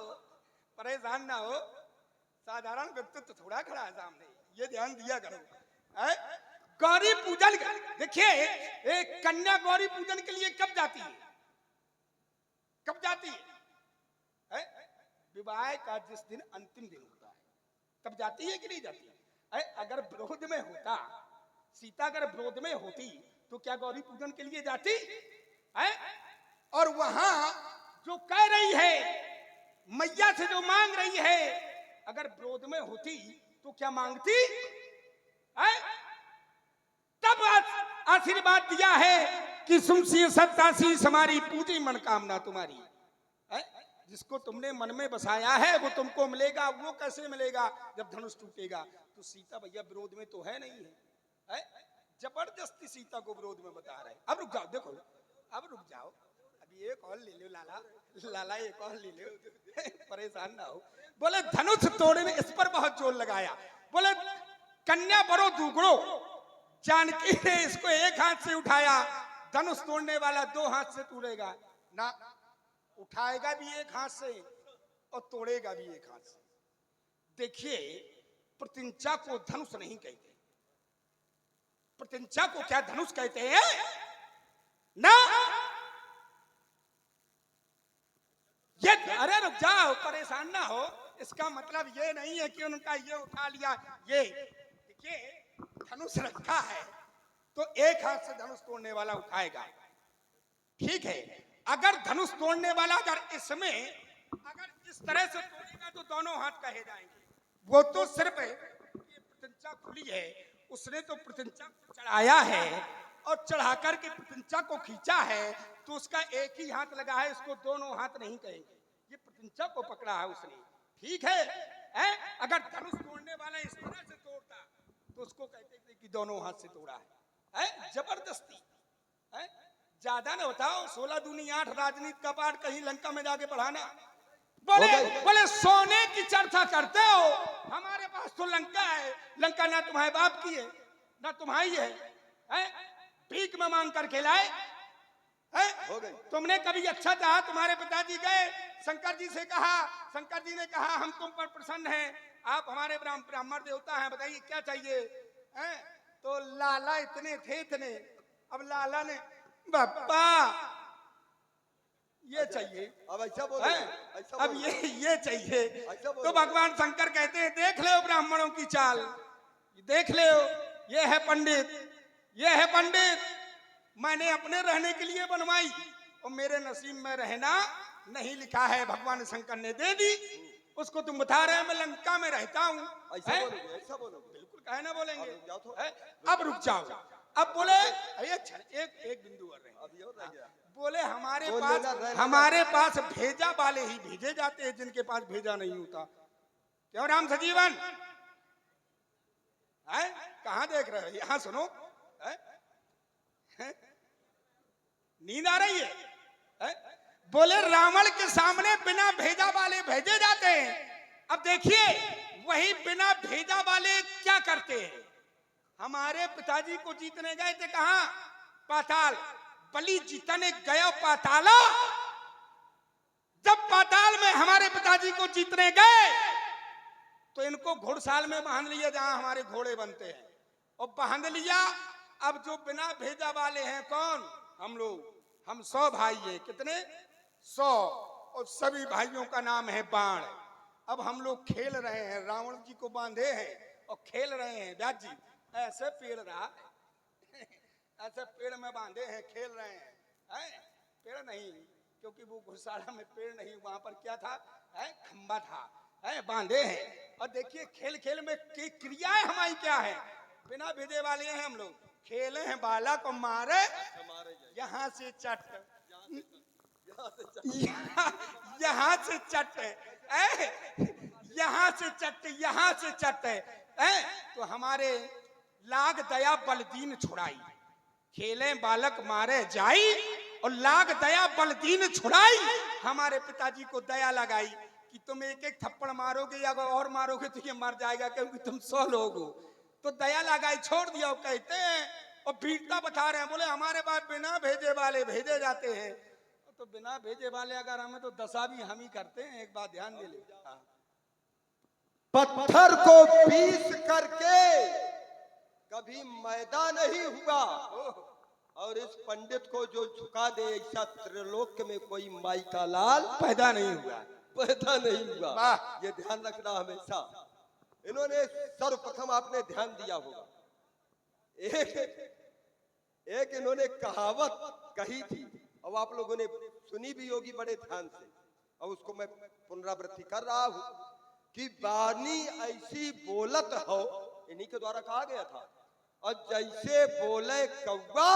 परेशान ना हो, साधारण व्यक्तित्व थोड़ा खड़ा है सामने, ये ध्यान दिया करो। गौरी पूजन, देखिए एक कन्या गौरी पूजन के लिए कब जाती है? कब जाती है? विवाह का जिस दिन अंतिम दिन होता है तब जाती है कि नहीं जाती है? अगर विरोध में होता, सीता अगर विरोध में होती तो क्या गौरी पूजन के लिए जाती है? और वहां जो कह रही है, मैया से जो मांग रही है, अगर विरोध में होती तो क्या मांगती है? तब आशीर्वाद दिया है कि सुमसी सत्तासी हमारी पूजी मनोकामना तुम्हारी। जिसको तुमने मन में बसाया है वो तुमको मिलेगा। वो कैसे मिलेगा जब धनुष टूटेगा? तो सीता भैया विरोध में तो है नहीं है, जबरदस्ती सीता को विरोध में बता रहे। अब रुक जाओ, देखो अब रुक जाओ, अभी एक और ले लो लाला, लाला एक और ले लो, परेशान ना हो। बोले धनुष तोड़ने, इस पर बहुत जोर लगाया। बोले कन्या बरो दुगड़ो, जानकी ने इसको एक हाथ से उठाया, धनुष तोड़ने वाला दो हाथ से तोड़ेगा ना, उठाएगा भी एक हाथ से और तोड़ेगा भी एक हाथ से। देखिए प्रतिंचा को धनुष नहीं कहते, प्रतिंचा को क्या धनुष कहते हैं ना? ये अरे रुक जाओ, परेशान ना हो, इसका मतलब ये नहीं है कि उनका ये उठा लिया। ये देखिए धनुष रखा है तो एक हाथ से धनुष तोड़ने वाला उठाएगा, ठीक है। अगर धनुष तोड़ने वाला अगर इसमें अगर इस तरह से तोड़ेगा तो दोनों हाथ कहे जाएंगे। वो तो सिर्फ ये प्रतिंचा खुली है, उसने तो प्रतिंचा को चढ़ाया है और चढ़ा करके प्रतिंचा को खींचा है, तो उसका एक ही हाथ लगा है, इसको दोनों हाथ नहीं कहेंगे। ये प्रतिंचा को पकड़ा है उसने, ठीक है? अगर धनुष तोड़ने वाला इस तरह से तोड़ता तो उसको कहते थे कि दोनों हाथ से तोड़ा है, जबरदस्ती है। ज्यादा ना बताओ, 16 दूनी 8 राजनीति का पाठ कहीं लंका में जाके पढ़ाना। बोले सोने की चर्चा करते हो, हमारे पास तो लंका है, लंका ना तुम्हारे बाप की है ना तुम्हारी है, भीख में मांग करके लाए। तुमने कभी अच्छा चाहा? तुम्हारे पिताजी गए शंकर जी से कहा, शंकर जी ने कहा हम तुम पर प्रसन्न हैं, आप हमारे ब्राह्मण देवता हैं, बताइए क्या चाहिए? तो लाला इतने थे इतने, अब लाला ने बापा ये चाहिए, अब ऐसा बोलो, ऐसा अब बोलो। ये चाहिए। ऐसा बोलो। तो भगवान शंकर कहते हैं देख लो ब्राह्मणों की चाल, देख लो, ये है पंडित, ये है पंडित, मैंने अपने रहने के लिए बनवाई और मेरे नसीब में रहना नहीं लिखा है, भगवान शंकर ने दे दी। उसको तुम बता रहे हैं मैं लंका में रहता हूँ, ऐसा बोलोगे, ऐसा बोलोगे। बिल्कुल कहे ना बोलेंगे। अब रुक जाओ थोड़ा। अब रुक जाओ। अब बोले एक बिंदु और रहे, अभी और रह गया। बोले हमारे बोल पास लेना, रह हमारे पास भेजा वाले ही भेजे जाते हैं, जिनके पास भेजा नहीं होता। क्यों राम सजीवन? कहाँ देख रहे हो? यहाँ सुनो, नींद आ रही है? बोले रावण के सामने बिना भेजा वाले भेजे जाते हैं। अब देखिए वही बिना भेजा वाले क्या करते हैं। हमारे पिताजी को जीतने गए थे कहाँ? पाताल। बलि जीतने गया पाताला। जब पाताल में हमारे पिताजी को जीतने गए तो इनको घोड़साल में बांध लिया जहां हमारे घोड़े बनते हैं, और बांध लिया। अब जो बिना भेजा वाले हैं कौन? हम लोग। हम 100 भाई हैं। कितने? 100। और सभी भाइयों का नाम है बाण। अब हम लोग खेल रहे हैं, रावण जी को बांधे हैं और खेल रहे हैं। व्यास जी ऐसे पेड़ रहा ऐसे पेड़ में बांधे हैं, खेल रहे हैं। पेड़ नहीं, क्योंकि वो घुड़साला में पेड़ नहीं, वहां पर क्या था? खंबा था। बांधे हैं और देखिए खेल खेल में क्रियाएं हमारी क्या है? बिना भेजे वाले हैं हम लोग, खेले हैं बाला को मारे यहाँ से चट, यहाँ से चट, यहाँ से चट, यहाँ से चट। तो हमारे लाग दया बलदीन छुड़ाई, खेले बालक मारे जाई और लाग दया बलदीन छुड़ाई। हमारे पिताजी को दया लगाई कि तुम एक एक थप्पड़ मारोगे या और मारोगे तो ये मर जाएगा, क्योंकि तुम 100 लोग हो। तो दया लगाई, छोड़ दिया। कहते हैं और वीरता बता रहे हैं, बोले हमारे पास बिना भेजे वाले भेजे जाते हैं। तो बिना भेजे वाले अगर हमें तो दशा भी हम ही करते हैं। एक बात ध्यान दे ले, पत्थर को पीस करके कभी मैदा नहीं हुआ, और इस पंडित को जो झुका दे ऐसा त्रिलोक में कोई माई का लाल पैदा नहीं हुआ, पैदा नहीं हुआ। ये ध्यान रखना हमेशा। इन्होंने सर्वप्रथम आपने ध्यान दिया होगा, एक इन्होंने कहावत कही थी और आप लोगों ने सुनी भी होगी बड़े ध्यान से, और उसको मैं पुनरावृत्ति कर रहा हूं कि वाणी ऐसी बोलत हो, इन्हीं के द्वारा कहा गया था। और जैसे बोले कौवा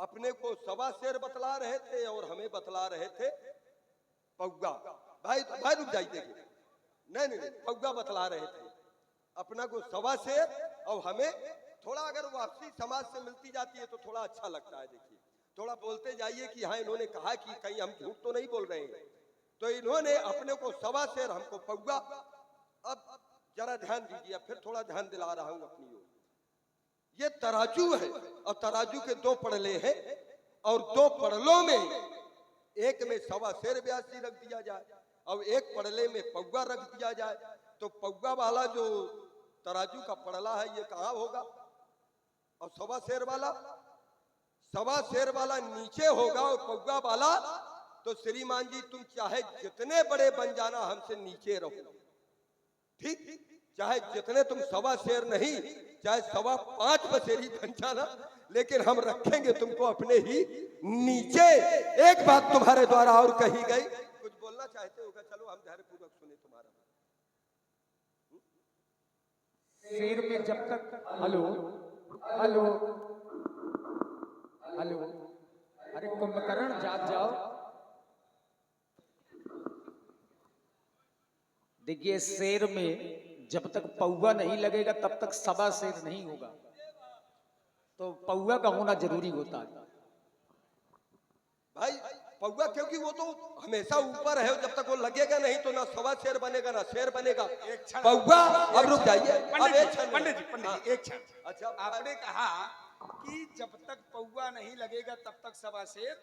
अपने को सवा शेर बतला रहे थे और हमें बतला रहे थे पौगा। भाई भाई रुक जाइए, देखिए नहीं पौगा बतला रहे थे, अपना को सवा शेर और हमें थोड़ा अगर वापसी समाज से मिलती जाती है तो थोड़ा अच्छा लगता है। देखिए थोड़ा बोलते जाइए कि हाँ इन्होंने कहा कि कहीं हम झूठ तो नहीं बोल रहे हैं। तो इन्होंने अपने को सवा शेर हमको पौगा। अब जरा ध्यान दीजिए, फिर थोड़ा ध्यान दिला रहा हूं अपनी ओर। ये तराजू है और तराजू के दो पड़ले हैं और दो पड़लों में एक में सवा शेर ब्यासी रख दिया जाए और एक पड़ले में पौगा रख दिया जाए, तो पौगा वाला जो तराजू का पड़ला है ये कहाँ होगा और सवा शेर वाला नीचे होगा और पौगा वाला। तो श्रीमान जी तुम चाहे जितने बड़े बन जाना हमसे नीचे रहो, ठीक, चाहे जितने तुम सवा शेर नहीं चाहे 5.25 बसेरी बन जाना, लेकिन हम रखेंगे तुमको अपने ही नीचे। एक बात तुम्हारे द्वारा और कही गई, कुछ बोलना चाहते होगा, चलो हम धैर्यपूर्वक सुने तुम्हारा। शेर में जब तक हेलो हेलो हेलो, अरे कुंभकर्ण जाग जाओ। देखिए शेर में जब तक पौवा नहीं लगेगा तब तक सवा शेर नहीं होगा, तो पौवा का होना जरूरी होता है भाई। पौवा क्योंकि वो तो हमेशा ऊपर है, जब तक वो लगेगा नहीं तो ना सवा शेर बनेगा ना शेर बनेगा। पौवा अब रुक जाइए, पंडित जी एक क्षण। अच्छा आपने कहा कि जब तक पौवा नहीं लगेगा तब तक सवा शेर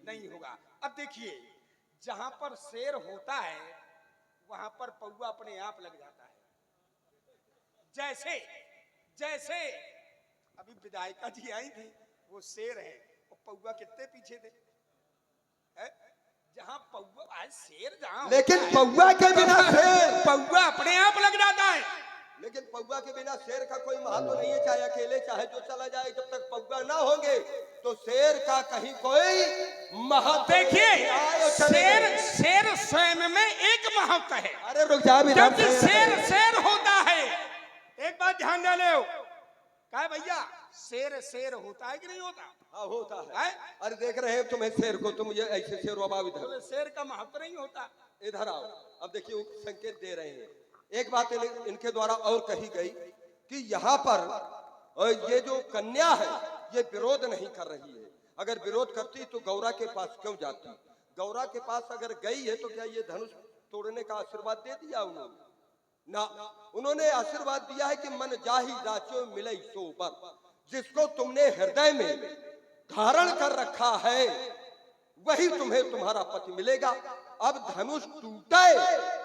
नहीं होगा। अब देखिए जहां पर शेर होता है वहां पर पौवा अपने आप लग जाता है। जैसे जैसे अभी विधायिका जी आई थी, वो शेर है और पौवा कितने पीछे थे, जहां पौवा आज शेर जहां, लेकिन पौवा के बिना शेर, पौवा अपने आप लग जाता है। लेकिन पौवा के बिना शेर का कोई महत्व नहीं है, चाहे अकेले चाहे जो चला जाए, जब तक पौवा ना होंगे तो शेर का कहीं कोई महत्व। देखिए शेर स्वयं में एक महत्व है। अरे रुक जा, जब शेर होता है, एक बात ध्यान दे लो, क्या भैया शेर होता है कि नहीं होता? हाँ होता है। अरे देख रहे हैं तुम्हें शेर को, तुम ये ऐसे शेर अभाव इधर, शेर का महत्व नहीं होता। इधर आओ। अब देखिए संकेत दे रहे हैं, एक बात इनके द्वारा और कही गई कि यहाँ पर ये जो कन्या है ये विरोध नहीं कर रही है। अगर विरोध करती तो गौरा के पास क्यों जाती? गौरा के पास अगर गई है तो क्या ये धनुष तोड़ने का आशीर्वाद दे दिया उन्होंने? ना, उन्होंने आशीर्वाद दिया है कि मन जाहि राचो मिले सो बर, जिसको तुमने हृदय में धारण कर रखा है वही तुम्हें तुम्हारा पति मिलेगा। अब धनुष टूटे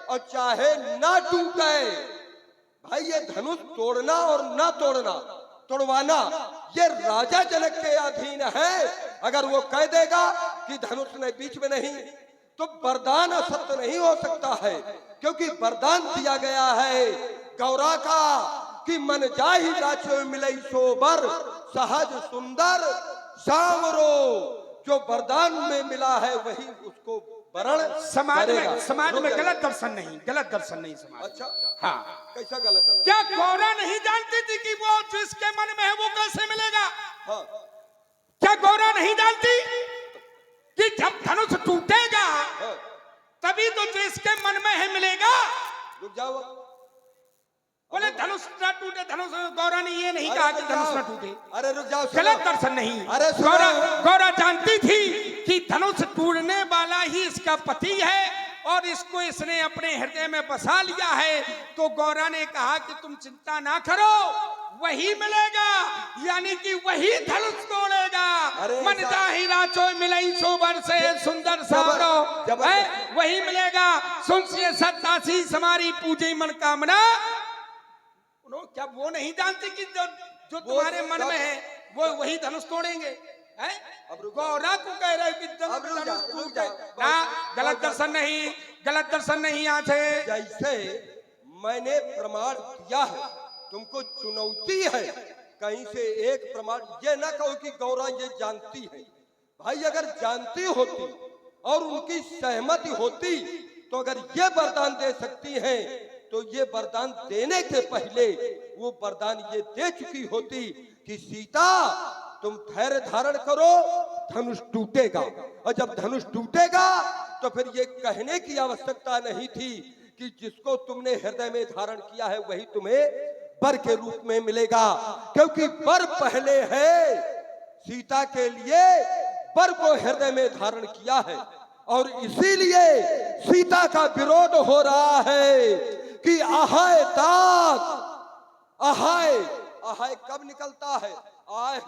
और चाहे ना टूटे, भाई ये धनुष तोड़ना और ना तोड़ना, तोड़वाना ये राजा जनक के अधीन है। अगर वो कह देगा कि धनुष ने बीच में नहीं, तो वरदान असत्य नहीं हो सकता है, क्योंकि वरदान दिया गया है गौरा का कि मन जाहि राचो मिलई सोबर, सहज सुंदर सांवरो। जो वरदान में मिला है वही उसको वरण समाज में गलत दर्शन नहीं समाज। अच्छा हाँ, कैसा गलत दर्शन? क्या गौरा नहीं जानती थी कि वो जिसके मन में है वो कैसे मिलेगा? हाँ। क्या गौरा नहीं जानती कि जब धनुष टूटेगा हाँ। तभी तो जिसके मन में है मिलेगा? रुक जाओ, बोले धनुष न टूटे, धनुष, गौरा ने ये नहीं कहा कि धनुष न टूटे। अरे रुक जाओ, गलत दर्शन नहीं। अरे गौरा जानती थी कि धनुष टूटने वाला ही इसका पति है और इसको इसने अपने हृदय में बसा लिया है। तो गौरा ने कहा कि तुम चिंता ना करो, वही मिलेगा, यानी कि वही धनुष तोड़ेगा। मन जाहि राचो मिलई सोबर से सुंदर सावरो, वही मिलेगा। सुन से सत्तासी समारी पूजे मन कामना। क्या वो नहीं जानते कि जो तुम्हारे मन में है वो वही धनुष तोड़ेंगे? गौरा को कह रहे कि धनुष टूटे ना, गलत दर्शन नहीं यहाँ से। जैसे मैंने प्रमाण दिया है, तुमको चुनौती है कहीं से एक प्रमाण। ये ना कहो कि गौरा ये जानती है। भाई अगर जानती होती और उनकी सहमति होती तो अगर ये वरदान दे सकती हैं तो ये वरदान देने के पहले वो वरदान ये दे चुकी होती कि सीता तुम धैर्य धारण करो, धनुष टूटेगा। और जब धनुष टूटेगा तो फिर ये कहने की आवश्यकता नहीं थी कि जिसको तुमने हृदय में धारण किया है वही तुम्हें वर के रूप में मिलेगा, क्योंकि वर पहले है। सीता के लिए वर को हृदय में धारण किया है और इसीलिए सीता का विरोध हो रहा है कि आहाय तात, आहाय, आहाय कब निकलता है, आह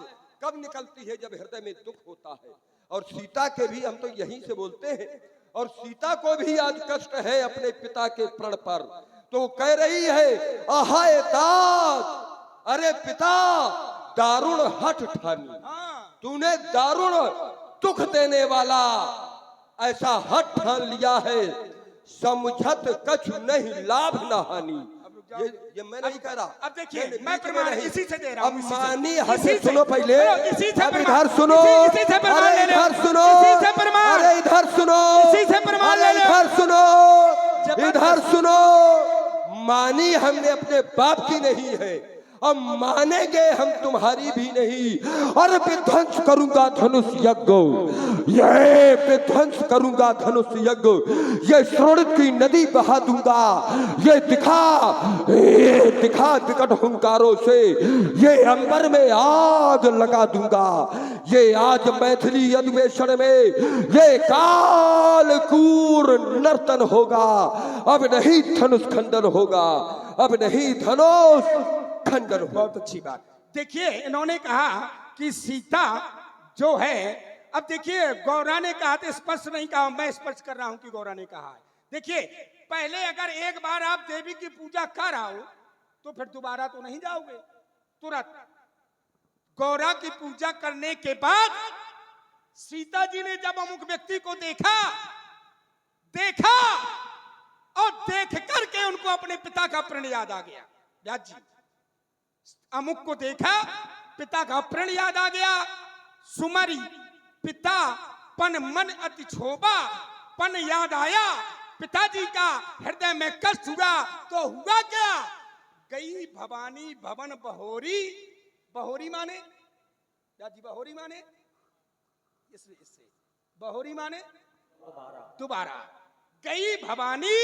कब निकलती है, जब हृदय में दुख होता है। और सीता के भी हम तो यहीं से बोलते हैं, और सीता को भी आज कष्ट है अपने पिता के प्रण पर, तो कह रही है आहाय तात, अरे पिता दारुण हठ ठानी, तूने दारुण दुख देने वाला ऐसा हठ ठान लिया है, समझत कछु नहीं लाभ न हानि। ये मैं नहीं कह रहा। अब देखिए मैं प्रमाण इसी से दे रहा हूं। अब मानी हद सुनो पहले, इसी से अब इधर सुनो, इसी से प्रमाण ले लो, इधर सुनो, इसी से प्रमाण, अरे इधर सुनो, इसी से प्रमाण ले लो, इधर सुनो, इधर सुनो। मानी हमने अपने बाप की नहीं है, अब मानेंगे हम तुम्हारी भी नहीं। और विध्वंस करूंगा धनुष यज्ञ, ये विध्वंस करूंगा धनुष यज्ञ, ये स्रोत की नदी बहा दूंगा, ये दिखा विकट हुंकारों से ये अंबर में आग लगा दूंगा। ये आज मैथिली अधिवेशन में ये कालकूर नर्तन होगा, अब नहीं धनुष खंडन होगा, अब नहीं धनुष खंडन। बहुत अच्छी बात। देखिए इन्होंने कहा कि सीता जो है, अब देखिए गौरा ने कहा तो स्पष्ट नहीं कहा, मैं स्पष्ट कर रहा हूं कि गौरा ने कहा है। देखिए पहले अगर एक बार आप देवी की पूजा कर आओ तो फिर दोबारा तो नहीं जाओगे तुरंत। गौरा की पूजा करने के बाद सीता जी ने जब अमुक व्यक्ति को देखा और देख करके उनको अपने पिता का प्रण याद आ गया। व्यास जी अमुक को देखा, पिता का प्रण याद आ गया, सुमरी पिता पन मन अति क्षोभा, पन याद आया पिताजी का, हृदय में कष्ट हुआ तो हुआ क्या, गई भवानी भवन बहोरी, बहोरी माने दादी, बहोरी माने इससे बहोरी माने दोबारा, गई भवानी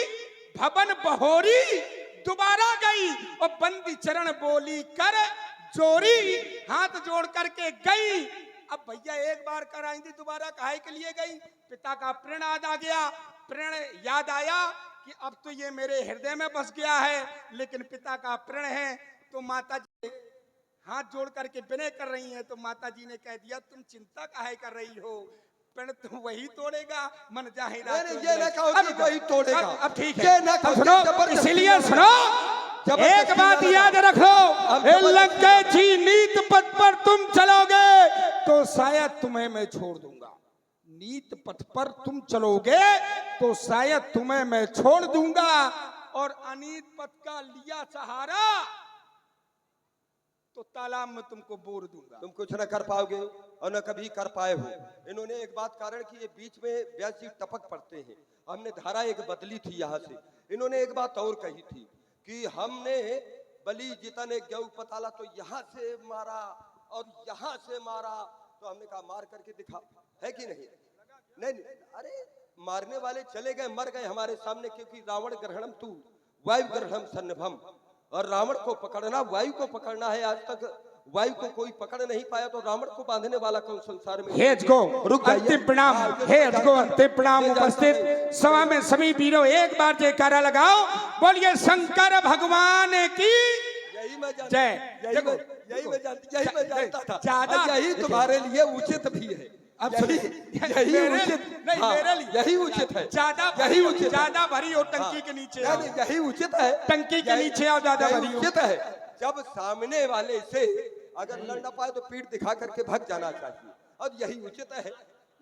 भवन बहोरी, दोबारा गई और बंदी चरण बोली कर जोरी, हाथ जोड़ करके गई। अब भैया एक बार कर आई थी, दोबारा काहे के लिए गई, पिता का प्रण याद आ गया, प्रण याद आया कि अब तो ये मेरे हृदय में बस गया है, लेकिन पिता का प्रण है। तो माता जी हाथ जोड़ करके विनय कर रही हैं, तो माता जी ने कह दिया तुम चिंता काहे कर रही हो, प्रण तो वही तोड़ेगा, मन जाहिरा ये ना कहो कि वही तोड़ेगा। अब ठीक है, सुनो, इसलिए सुनो, एक बात याद रखो, लंकेश जी नीत पथ पर तुम चलोगे तो शायद तुम्हें मैं छोड़ दूंगा, नीत पथ पर तुम चलोगे तो शायद तुम्हें मैं छोड़ दूंगा, और अनीत पथ का लिया सहारा तो तालाब में तुमको बोर दूंगा। तुम कुछ न कर पाओगे और न कभी कर पाए हो। इन्होंने एक बात कारण की, ये बीच में व्यास जी टपक पड़ते हैं, हमने धारा एक बदली थी यहाँ से। इन्होंने एक बात और कही थी कि हमने बलि जितने गौ पताला तो यहाँ से मारा और यहाँ से मारा, तो हमने कहा मार करके दिखा, है कि नहीं? नहीं, अरे मारने वाले चले गए, मर गए हमारे सामने, क्योंकि रावण ग्रहणम तू वायु ग्रहणम सन्नभम, और रावण को पकड़ना वायु को पकड़ना है। आज तक वायु को कोई पकड़ नहीं पाया, तो रावण को बांधने वाला कौन संसार में? हेज को अंतिम प्रणाम, हेज को अंतिम प्रणाम। उपस्थित सभा में सभी वीरों एक बार जयकारा लगाओ, बोलिए शंकर भगवान की यही मैं जय। यही मैं जानता था, ज्यादा यही तुम्हारे लिए उचित भी है। अब यही उचित नहीं, मेरे लिए यही उचित है, ज्यादा यही उचित, ज्यादा भरी हो टंकी के नीचे, यही उचित है, टंकी के नीचे और ज्यादा भरी उचित है। जब सामने वाले से अगर लड़ न पाए तो पीठ दिखा करके भाग जाना चाहिए, और यही उचित है।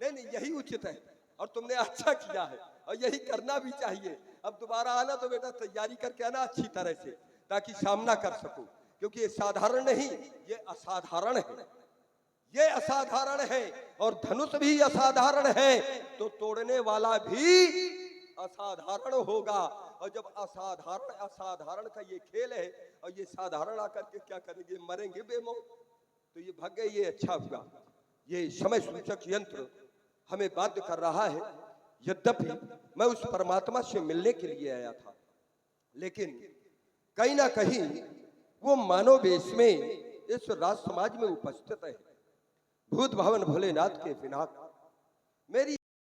नहीं, यही उचित है, और तुमने अच्छा किया है, और यही करना भी चाहिए। अब दोबारा आना तो बेटा तैयारी करके आना अच्छी तरह से, ताकि सामना कर सको, क्योंकि ये साधारण नहीं, ये असाधारण है, ये असाधारण है, और धनुष भी असाधारण है, तो तोड़ने वाला भी असाधारण होगा। और जब असाधारण का ये खेल है, और ये साधारण आकर के क्या करेंगे, मरेंगे बेमौत, तो ये भाग्य, ये अच्छा हुआ। ये समय सूचक यंत्र हमें बाध्य कर रहा है। यद्यपि मैं उस परमात्मा से मिलने के लिए आया था, लेकिन कहीं ना कहीं वो मानव वेश में इस राज समाज में उपस्थित है। भूत भवन भोलेनाथ के विनाश मेरी